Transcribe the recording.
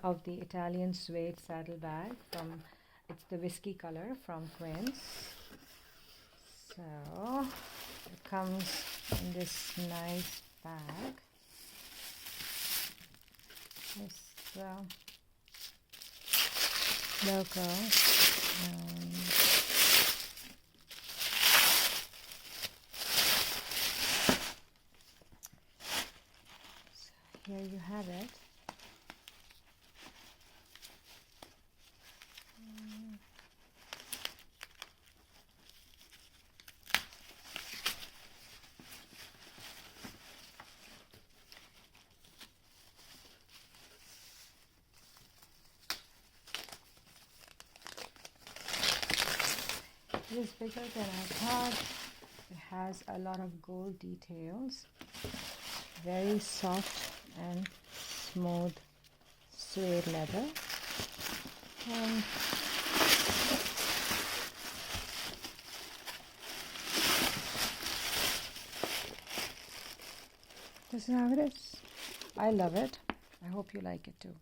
of the Italian suede saddle bag it's the Wiskey color from Quince. So it comes in this nice bag. This logo. So here you have it. It is bigger than I thought. It has a lot of gold details. Very soft and smooth suede leather. And this is how it is. I love it. I hope you like it too.